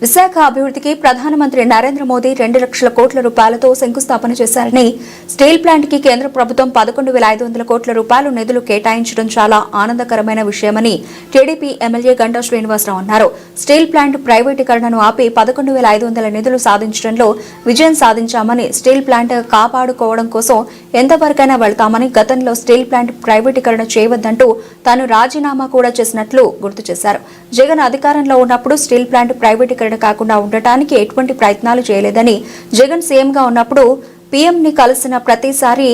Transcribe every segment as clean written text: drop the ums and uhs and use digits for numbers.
విశాఖ అభివృద్ధికి ప్రధానమంత్రి నరేంద్ర మోదీ 2 లక్షల కోట్ల రూపాయలతో శంకుస్థాపన చేశారని, స్టీల్ ప్లాంట్ కి కేంద్ర ప్రభుత్వం 11,500 కోట్ల రూపాయలు నిధులు కేటాయించడం చాలా ఆనందకరమైన విషయమని టీడీపీ ఎమ్మెల్యే గంటా శ్రీనివాసరావు అన్నారు. స్టీల్ ప్లాంట్ ప్రైవేటీకరణను ఆపి 11,500 నిధులు సాధించడంలో విజయం సాధించామని, స్టీల్ ప్లాంట్ కాపాడుకోవడం కోసం ఎంతవరకైనా వెళ్తామని, గతంలో స్టీల్ ప్లాంట్ ప్రైవేటీకరణ చేయవద్దంటూ తాను రాజీనామా కూడా చేసినట్లు గుర్తు చేశారు. జగన్ అధికారంలో ఉన్నప్పుడు స్టీల్ ప్లాంట్ ప్రైవేటీకరణ కాకుండా ఉండటానికి ఎటువంటి ప్రయత్నాలు చేయలేదని, జగన్ సీఎంగా ఉన్నప్పుడు పీఎంని కలిసిన ప్రతిసారి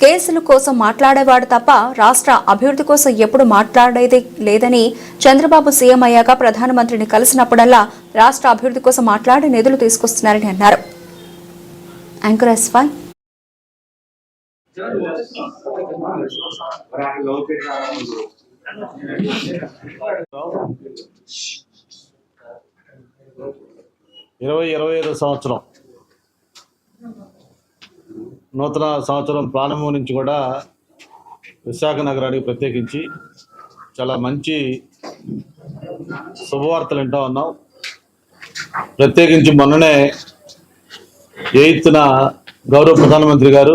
కేసుల కోసం మాట్లాడేవాడు తప్ప రాష్ట్ర అభివృద్ధి కోసం ఎప్పుడు మాట్లాడేది లేదని, చంద్రబాబు సీఎం అయ్యాక ప్రధానమంత్రిని కలిసినప్పుడల్లా రాష్ట్ర అభివృద్ధి కోసం మాట్లాడి నిధులు తీసుకొస్తున్నారని అన్నారు. యాంకర్ S5 2025 సంవత్సరం నూతన సంవత్సరం ప్రారంభం నుంచి కూడా విశాఖ నగరానికి ప్రత్యేకించి చాలా మంచి శుభవార్తలు వింటూ ఉన్నాం. ప్రత్యేకించి మొన్ననే 8న గౌరవ ప్రధానమంత్రి గారు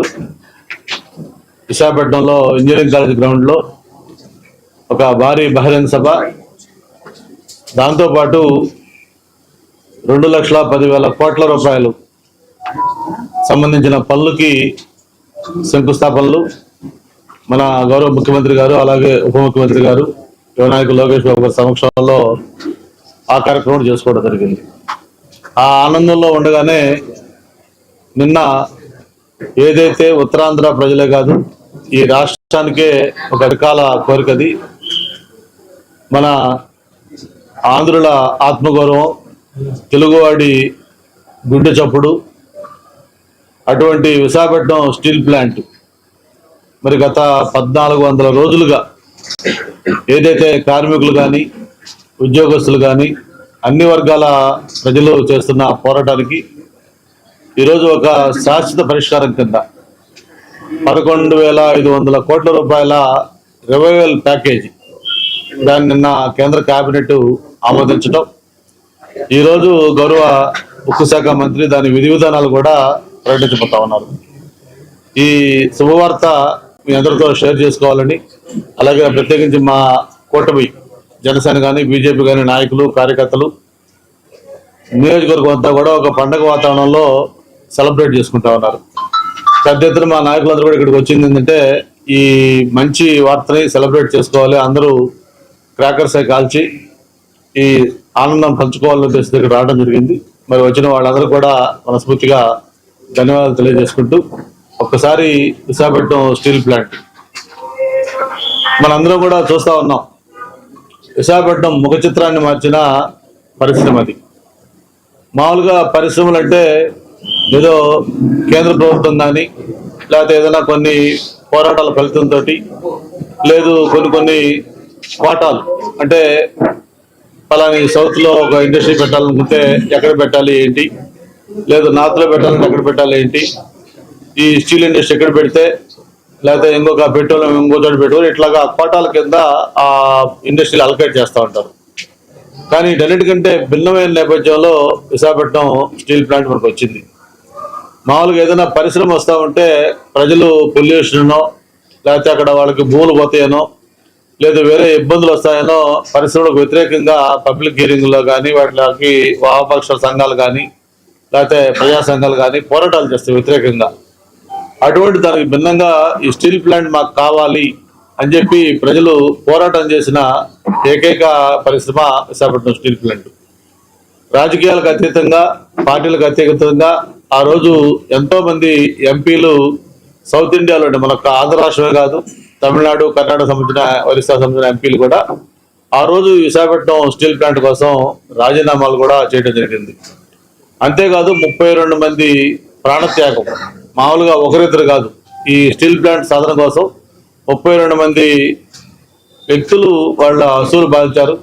విశాఖపట్నంలో ఇంజనీరింగ్ కాలేజ్ గ్రౌండ్లో ఒక భారీ బహిరంగ సభ, దాంతోపాటు 2,10,000 కోట్ల రూపాయలు సంబంధించిన పనులకి శంకుస్థాపనలు మన గౌరవ ముఖ్యమంత్రి గారు, అలాగే ఉప ముఖ్యమంత్రి గారు, యువ నాయకులు లోకేష్ బాబు గారి సమక్షంలో ఆ కార్యక్రమం చేసుకోవడం జరిగింది. ఆ ఆనందంలో ఉండగానే నిన్న ఏదైతే ఉత్తరాంధ్ర ప్రజలే కాదు, ఈ రాష్ట్రానికే ఒక రకాల కోరికది, మన ఆంధ్రుల ఆత్మగౌరవం, తెలుగువాడి గుండె చప్పుడు అటువంటి విశాఖపట్నం స్టీల్ ప్లాంట్ మరి గత 1400 రోజులుగా ఏదైతే కార్మికులు కానీ, ఉద్యోగస్తులు కానీ, అన్ని వర్గాల ప్రజలు చేస్తున్న పోరాటానికి ఈరోజు ఒక శాశ్వత పరిష్కారం కింద 11,500 కోట్ల రూపాయల రివైవల్ ప్యాకేజీ దాన్ని నిన్న కేంద్ర కేబినెట్ ఆమోదించడం, ఈరోజు గౌరవ ఉక్కు శాఖ మంత్రి దాని విధి విధానాలు కూడా ప్రకటించబోతా ఉన్నారు. ఈ శుభవార్త మీ అందరితో షేర్ చేసుకోవాలని, అలాగే ప్రత్యేకించి మా కూటమి జనసేన కానీ, బీజేపీ కానీ నాయకులు, కార్యకర్తలు నియోజకవర్గం అంతా కూడా ఒక పండగ వాతావరణంలో సెలబ్రేట్ చేసుకుంటా ఉన్నారు. పెద్ద ఎత్తున మా నాయకులందరూ కూడా ఇక్కడికి వచ్చింది ఏంటంటే ఈ మంచి వార్తని సెలబ్రేట్ చేసుకోవాలి, అందరూ క్రాకర్స్ కాల్చి ఈ ఆనందం పంచుకోవాలని ఉద్దేశంతో ఇక్కడ రావడం జరిగింది. మరి వచ్చిన వాళ్ళందరూ కూడా మనస్ఫూర్తిగా ధన్యవాదాలు తెలియజేసుకుంటూ, ఒక్కసారి విశాఖపట్నం స్టీల్ ప్లాంట్ మనందరం కూడా చూస్తూ ఉన్నాం. విశాఖపట్నం ముఖ చిత్రాన్ని మార్చిన పరిశ్రమ అది. మామూలుగా పరిశ్రమలు అంటే ఏదో కేంద్ర ప్రభుత్వం కానీ, లేకపోతే ఏదైనా కొన్ని పోరాటాల ఫలితంతో, లేదు కొన్ని కోటాలు అంటే పలాని సౌత్లో ఒక ఇండస్ట్రీ పెట్టాలనుకుంటే ఎక్కడ పెట్టాలి ఏంటి, లేదు నార్త్లో పెట్టాలంటే ఎక్కడ పెట్టాలి ఏంటి, ఈ స్టీల్ ఇండస్ట్రీ ఎక్కడ పెడితే, లేకపోతే ఇంకొక పెట్రోలియం ఇంకో చోట పెట్టుకోవాలి, ఇట్లాగా కోటాల కింద ఆ ఇండస్ట్రీలు అలొకేట్ చేస్తూ ఉంటారు. కానీ వీటన్నిటికంటే భిన్నమైన నేపథ్యంలో విశాఖపట్నం స్టీల్ ప్లాంట్ మనకు వచ్చింది. మామూలుగా ఏదైనా పరిశ్రమ వస్తూ ఉంటే ప్రజలు పొల్యూషనో, లేకపోతే అక్కడ వాళ్ళకి భూములు పోతాయనో, లేదు వేరే ఇబ్బందులు వస్తాయనో పరిశ్రమలకు వ్యతిరేకంగా పబ్లిక్ హియరింగ్లో కానీ, వాటికి వామపక్ష సంఘాలు కానీ, లేకపోతే ప్రజా సంఘాలు కానీ పోరాటాలు చేస్తాయి వ్యతిరేకంగా. అటువంటి దానికి భిన్నంగా ఈ స్టీల్ ప్లాంట్ మాకు కావాలి అని చెప్పి ప్రజలు పోరాటం చేసిన ఏకైక పరిశ్రమ విశాఖపట్నం స్టీల్ ప్లాంట్. రాజకీయాలకు అతీతంగా, పార్టీలకు అతీతంగా ఆ రోజు ఎంతో మంది ఎంపీలు సౌత్ ఇండియాలో, మన ఆంధ్ర రాష్ట్రమే కాదు, తమిళనాడు, కర్ణాటక సంబంధించిన, ఒరిస్సా సంబంధించిన ఎంపీలు కూడా ఆ రోజు విశాఖపట్నం స్టీల్ ప్లాంట్ కోసం రాజీనామాలు కూడా చేయడం జరిగింది. అంతేకాదు 32 మంది ప్రాణత్యాగం, మామూలుగా ఒకరిద్దరు కాదు, ఈ స్టీల్ ప్లాంట్ సాధన కోసం 32 మంది వ్యక్తులు వాళ్ళ అసూలు బాధించారు.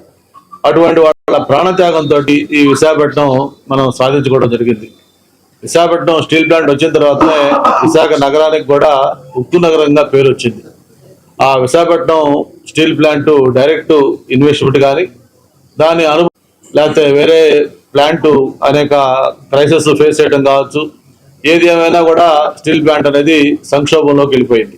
అటువంటి వాళ్ళ ప్రాణత్యాగంతో ఈ విశాఖపట్నం మనం సాధించుకోవడం జరిగింది. విశాఖపట్నం స్టీల్ ప్లాంట్ వచ్చిన తర్వాతనే విశాఖ నగరానికి కూడా ఉక్కు నగరంగా పేరు వచ్చింది. ఆ Visakhapatnam steel plant direct investment కానీ, దాని అనుభవం లేకపోతే వేరే ప్లాంట్ అనేక క్రైసిస్ ఫేస్ చేయడం కావచ్చు, ఏది ఏమైనా కూడా స్టీల్ ప్లాంట్ అనేది సంక్షోభంలోకి వెళ్ళిపోయింది.